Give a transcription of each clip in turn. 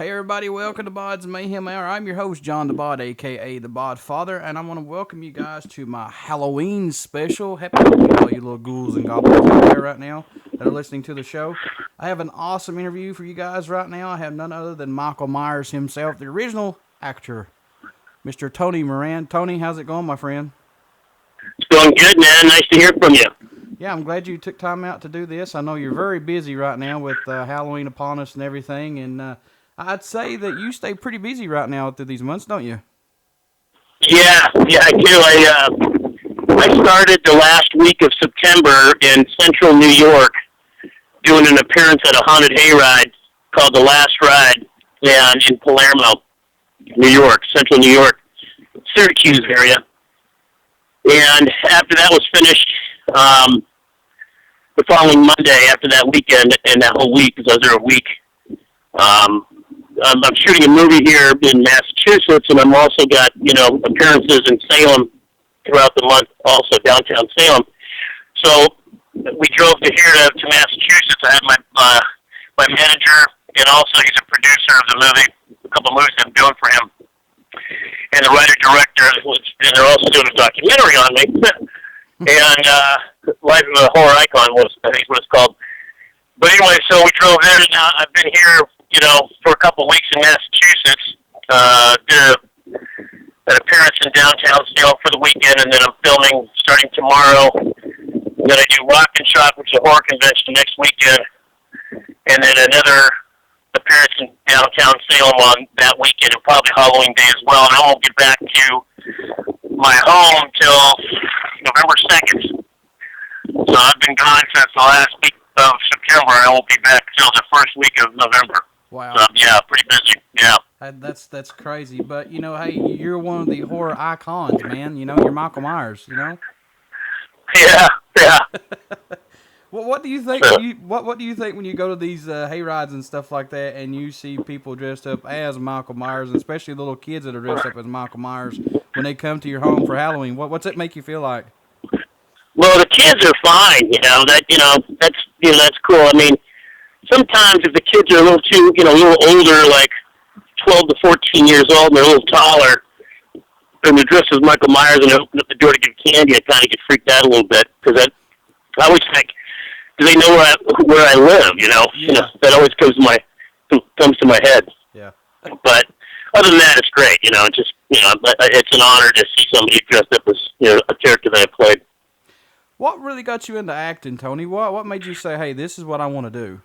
Hey everybody, welcome to BODS Mayhem Hour. I'm your host, John the Bod, aka the Bod Father, and I want to welcome you guys to my Halloween special. Happy Halloween, all you little ghouls and goblins out there right now that are listening to the show. I have an awesome interview for you guys right now. I have none other than Michael Myers himself, the original actor, Mr. Tony Moran. Tony, how's it going, my friend? It's going good, man. Nice to hear from you. Yeah, I'm glad you took time out to do this. I know you're very busy right now with Halloween upon us and everything, and I'd say that you stay pretty busy right now through these months, don't you? Yeah, I do. I started the last week of September in central New York doing an appearance at a haunted hayride called The Last Ride and in Palermo, New York, central New York, Syracuse area. And after that was finished, the following Monday after that weekend and that whole week, because I was there a week, I'm shooting a movie here in Massachusetts, and I'm also got, appearances in Salem throughout the month, also downtown Salem. So we drove to Massachusetts. I had my manager, and also he's a producer of the movie, a couple of movies I'm doing for him, and the writer-director, and they're also doing a documentary on me. And Life of a Horror Icon I think is what it's called. But anyway, so we drove there, and now I've been here, for a couple of weeks in Massachusetts. Did an appearance in downtown Salem for the weekend, and then I'm filming starting tomorrow. And then I do Rock and Shock, which is a horror convention next weekend, and then another appearance in downtown Salem on that weekend, and probably Halloween Day as well. And I won't get back to my home till November 2nd. So I've been gone since the last week of September. I won't be back till the first week of November. Wow. So, yeah, pretty busy. Yeah. That's crazy. But, hey, you're one of the horror icons, man. You're Michael Myers, Yeah. Well, what do you think? What do you think when you go to these hayrides and stuff like that, and you see people dressed up as Michael Myers, and especially little kids that are dressed up as Michael Myers when they come to your home for Halloween? What's it make you feel like? Well, the kids are fine. That's cool. I mean, sometimes if the kids are a little older, like 12 to 14 years old, and they're a little taller, and they're dressed as Michael Myers and they open up the door to give candy, I kind of get freaked out a little bit, because I always think, do they know where I live? Yeah. That always comes to my head. Yeah. But other than that, it's great. It's an honor to see somebody dressed up as a character that I played. What really got you into acting, Tony? What made you say, hey, this is what I want to do?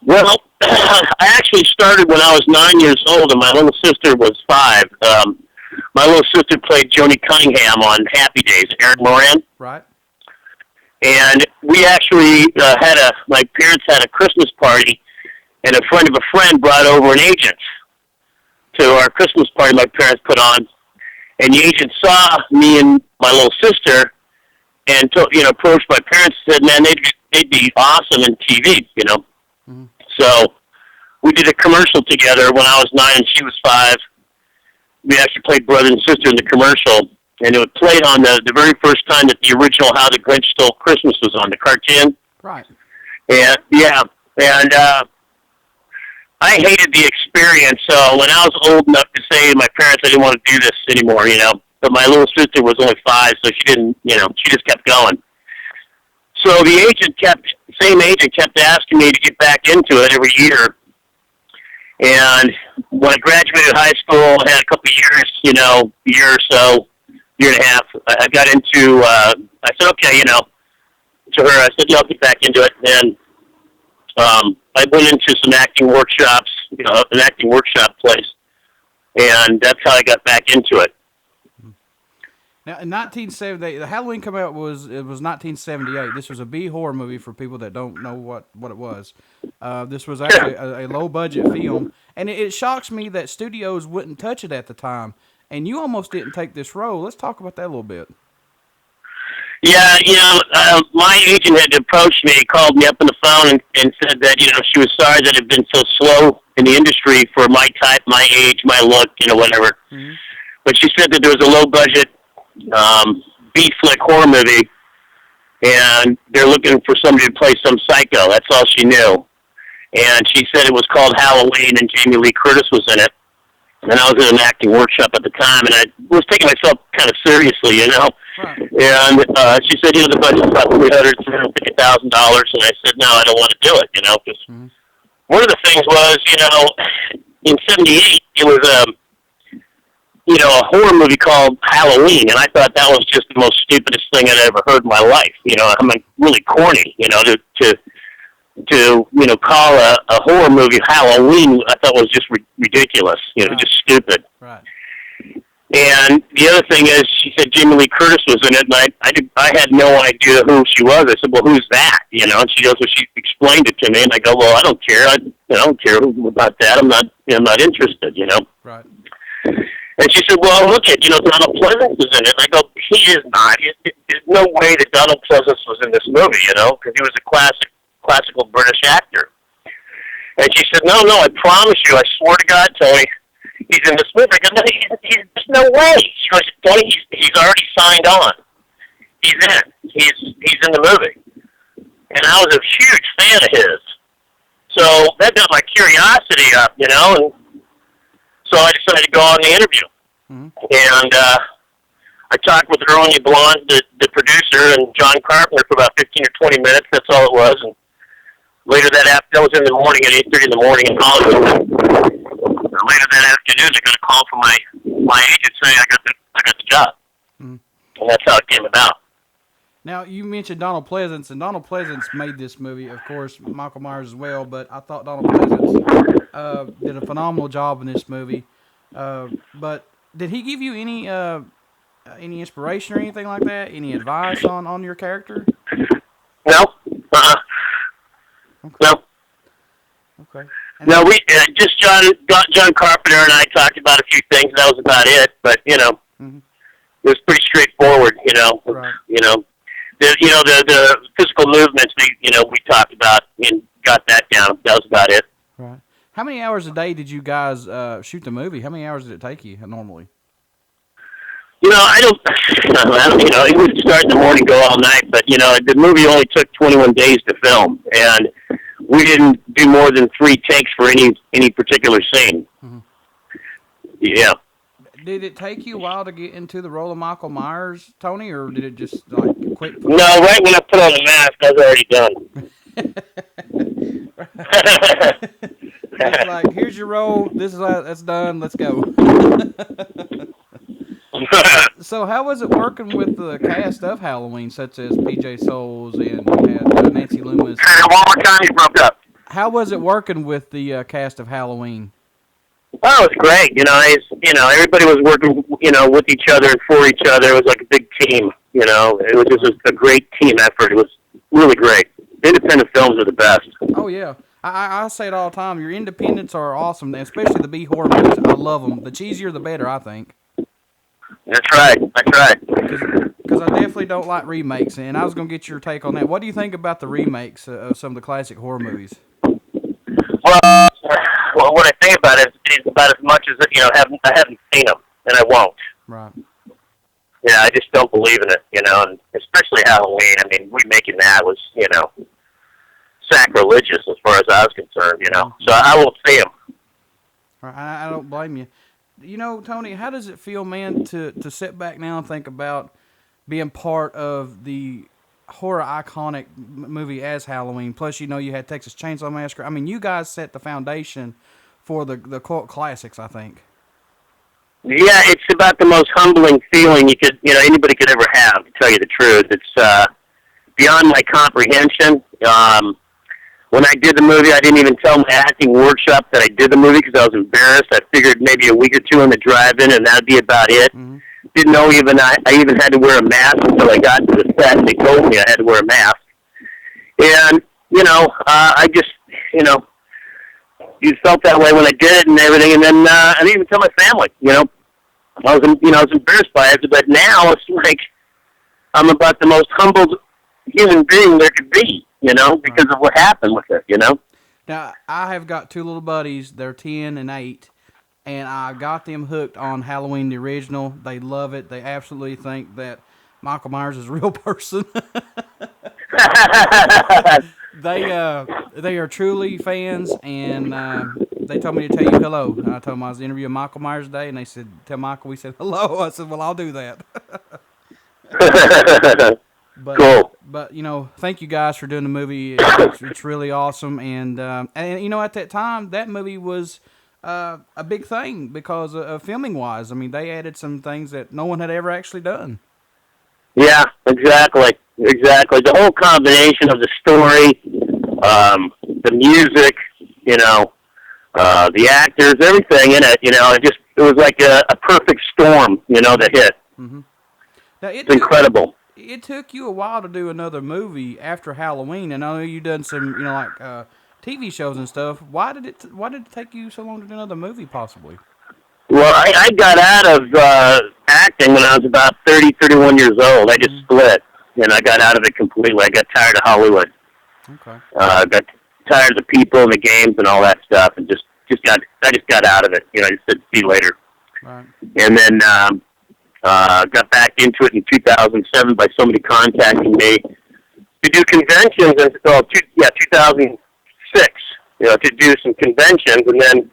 Well, I actually started when I was 9 years old, and my little sister was 5. My little sister played Joni Cunningham on Happy Days, Tony Moran. Right. And we actually my parents had a Christmas party, and a friend of a friend brought over an agent to our Christmas party my parents put on. And the agent saw me and my little sister and approached my parents and said, man, they'd be awesome in TV, Mm-hmm. So we did a commercial together when I was 9 and she was 5. We actually played brother and sister in the commercial, and it was played on the very first time that the original How the Grinch Stole Christmas was on, the cartoon. Right. And, yeah, and I hated the experience. So when I was old enough to say to my parents I didn't want to do this anymore, but my little sister was only 5, so she didn't, she just kept going. So the same agent kept asking me to get back into it every year. And when I graduated high school, I had a couple of years, year or so, year and a half, I got into, I said, okay, to her, I said, yeah, I'll get back into it. And I went into some acting workshops, an acting workshop place. And that's how I got back into it. Now, in 1978, the Halloween come out was 1978. This was a B horror movie for people that don't know what it was. This was actually a low budget film, and it shocks me that studios wouldn't touch it at the time. And you almost didn't take this role. Let's talk about that a little bit. Yeah, my agent had approached me, called me up on the phone, and said that she was sorry that it had been so slow in the industry for my type, my age, my look, whatever. Mm-hmm. But she said that there was a low budget B-flick horror movie, and they're looking for somebody to play some psycho. That's all she knew. and she said it was called Halloween, and Jamie Lee Curtis was in it. And I was in an acting workshop at the time, and I was taking myself kind of seriously, you know. Right. And she said, you know, the budget's about $350,000, and I said, no, I don't want to do it, you know, because one of the things was, you know, in '78, it was you know, a horror movie called Halloween, and I thought that was just the most stupidest thing I'd ever heard in my life. You know, I'm like really corny, you know, to you know, call a horror movie Halloween, I thought was just ridiculous, you know, just stupid. Right. And the other thing is, she said Jamie Lee Curtis was in it, and I had no idea who she was. I said, well, who's that? You know, and she goes, well, she explained it to me, and I go, well, I don't care. I don't care about that. I'm not interested, you know. Right. And she said, well, look at, you know, Donald Pleasance is in it. And I go, he is not. There's no way that Donald Pleasance was in this movie, you know, because he was a classical British actor. And she said, no, I promise you, I swear to God, Tony, he's in this movie. I go, no, there's no way. She goes, Tony, he's already signed on. He's in. He's in the movie. And I was a huge fan of his. So that got my curiosity up, you know, and so I decided to go on the interview. And I talked with Ernie Blonde, the producer, and John Carpenter for about 15 or 20 minutes. That's all it was. And later that was in the morning at 8:30 in the morning in Hollywood. Later that afternoon, I got a call from my agent saying I got the job. And that's how it came about. Now, you mentioned Donald Pleasance, and Donald Pleasance made this movie, of course, Michael Myers as well, but I thought Donald Pleasance did a phenomenal job in this movie. But did he give you any inspiration or anything like that? Any advice on your character? No. Okay. No. Okay. No, we just John Carpenter and I talked about a few things. That was about it. But you know, it was pretty straightforward. You know, right. The physical movements we talked about and got that down. That was about it. Right. How many hours a day did you guys shoot the movie? How many hours did it take you normally? You know, I don't. You know, it would start in the morning, go all night. But you know, the movie only took 21 days to film, and we didn't do more than 3 takes for any particular scene. Yeah. Did it take you a while to get into the role of Michael Myers, Tony, or did it just like quick? No, right when I put on the mask, I was already done. It's like, here's your role. That's done. Let's go. So, how was it working with the cast of Halloween, such as PJ Souls and you had Nancy Loomis? One more time, you broke up. How was it working with the cast of Halloween? Oh, it was great. You know, everybody was working, you know, with each other and for each other. It was like a big team. You know, it was just a great team effort. It was really great. Independent films are the best. Oh yeah, I say it all the time. Your independents are awesome, especially the B horror movies. I love them. The cheesier, the better, I think. That's right. Because I definitely don't like remakes, and I was going to get your take on that. What do you think about the remakes of some of the classic horror movies? Well, what I think about it is about as much as, you know, I haven't seen them, and I won't. Right. Yeah, I just don't believe in it, you know, and especially Halloween. I mean, remaking that was, you know, sacrilegious as far as I was concerned, you know. So I won't see them. I don't blame you. You know, Tony, how does it feel, man, to sit back now and think about being part of the horror iconic movie as Halloween? Plus, you know, you had Texas Chainsaw Massacre. I mean, you guys set the foundation for the cult classics, I think. Yeah, it's about the most humbling feeling anybody could ever have, to tell you the truth. It's beyond my comprehension. When I did the movie, I didn't even tell my acting workshop that I did the movie because I was embarrassed. I figured maybe a week or two in the drive-in, and that'd be about it. Didn't know I even had to wear a mask until I got to the set, and they told me I had to wear a mask. And, you know, I just, you know, you felt that way when I did it and everything, and then I didn't even tell my family, you know. I was embarrassed by it, but now it's like I'm about the most humbled human being there could be, you know, because of what happened with it, you know. Now, I have got 2 little buddies. They're 10 and 8, and I got them hooked on Halloween the original. They love it. They absolutely think that Michael Myers is a real person. they are truly fans, and they told me to tell you hello. And I told them I was interviewing Michael Myers today, and they said, "Tell Michael we said hello." I said, "Well, I'll do that." Cool. But thank you guys for doing the movie. It's really awesome, and at that time, that movie was a big thing because of filming wise. I mean, they added some things that no one had ever actually done. Yeah, exactly. The whole combination of the story, the music, the actors, everything in it. It was like a perfect storm. That hit. Mm-hmm. Now, it's incredible. It took you a while to do another movie after Halloween, and I know you done some, TV shows and stuff. Why did it take you so long to do another movie, possibly? Well, I got out of acting when I was about 30, 31 years old. I just split, and I got out of it completely. I got tired of Hollywood. Okay. Got tired of the people and the games and all that stuff, and I just got out of it. I just said, see you later. Right. And then got back into it in 2007 by somebody contacting me to do conventions, and 2006, to do some conventions, and then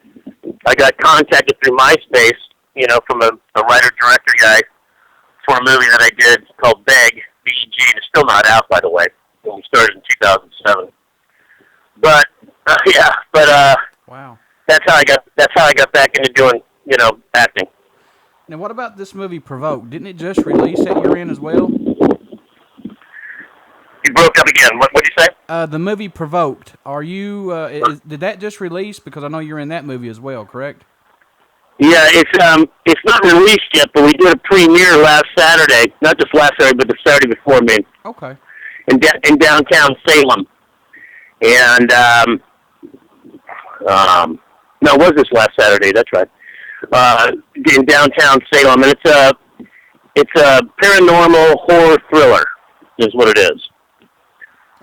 I got contacted through MySpace, from a writer-director guy for a movie that I did called Beg, B-E-G. It's still not out, by the way. We started in 2007. But wow. That's how I got back into doing, acting. Now, what about this movie, Provoked? Didn't it just release at your end as well? You broke up again. What'd you say? The movie Provoked. Are you? Did that just release? Because I know you're in that movie as well, correct? Yeah, it's not released yet, but we did a premiere last Saturday. Not just last Saturday, but the Saturday before me. Okay. In downtown Salem, and no, it was this last Saturday. That's right. In downtown Salem, and it's a paranormal horror thriller, is what it is.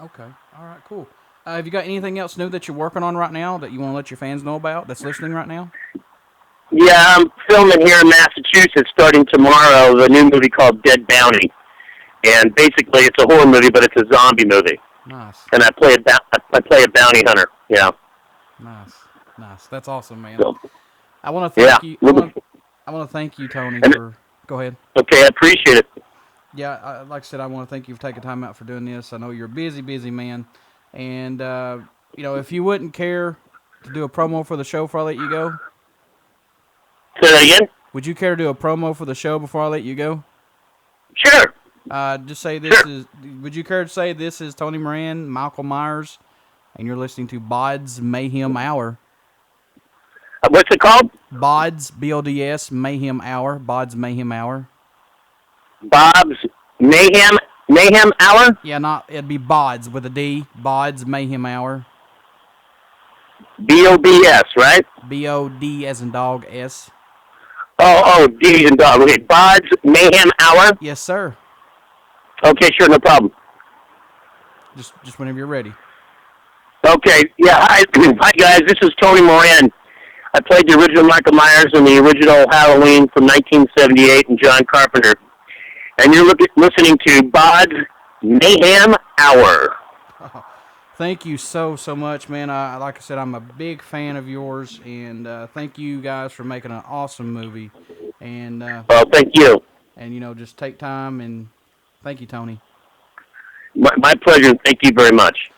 Okay. All right. Cool. Have you got anything else new that you're working on right now that you want to let your fans know about that's listening right now? Yeah, I'm filming here in Massachusetts starting tomorrow a new movie called Dead Bounty, and basically it's a horror movie, but it's a zombie movie. Nice. And I play a bounty hunter. Yeah. Nice. That's awesome, man. So, I want to thank you. I want to thank you, Tony. Go ahead. Okay, I appreciate it. Yeah, like I said, I want to thank you for taking time out for doing this. I know you're a busy man, and if you wouldn't care to do a promo for the show before I let you go. Say that again? Would you care to do a promo for the show before I let you go? Sure. Just say this is. Would you care to say this is Tony Moran, Michael Myers, and you're listening to BODS Mayhem Hour? What's it called? BODS, B-O-D-S, Mayhem Hour. BODS Mayhem Hour. Bob's Mayhem Hour? Yeah, it'd be BODS with a D. BODS Mayhem Hour. B-O-B-S, right? B-O-D as in dog, S. Oh, D and dog. Okay, BODS Mayhem Hour? Yes, sir. Okay, sure, no problem. Just whenever you're ready. Okay, yeah, hi guys, this is Tony Moran. I played the original Michael Myers in the original Halloween from 1978 and John Carpenter. And you're listening to BODS Mayhem Hour. Thank you so much, man. Like I said, I'm a big fan of yours, and thank you guys for making an awesome movie. And well, thank you. And just take time, and thank you, Tony. My pleasure, and thank you very much.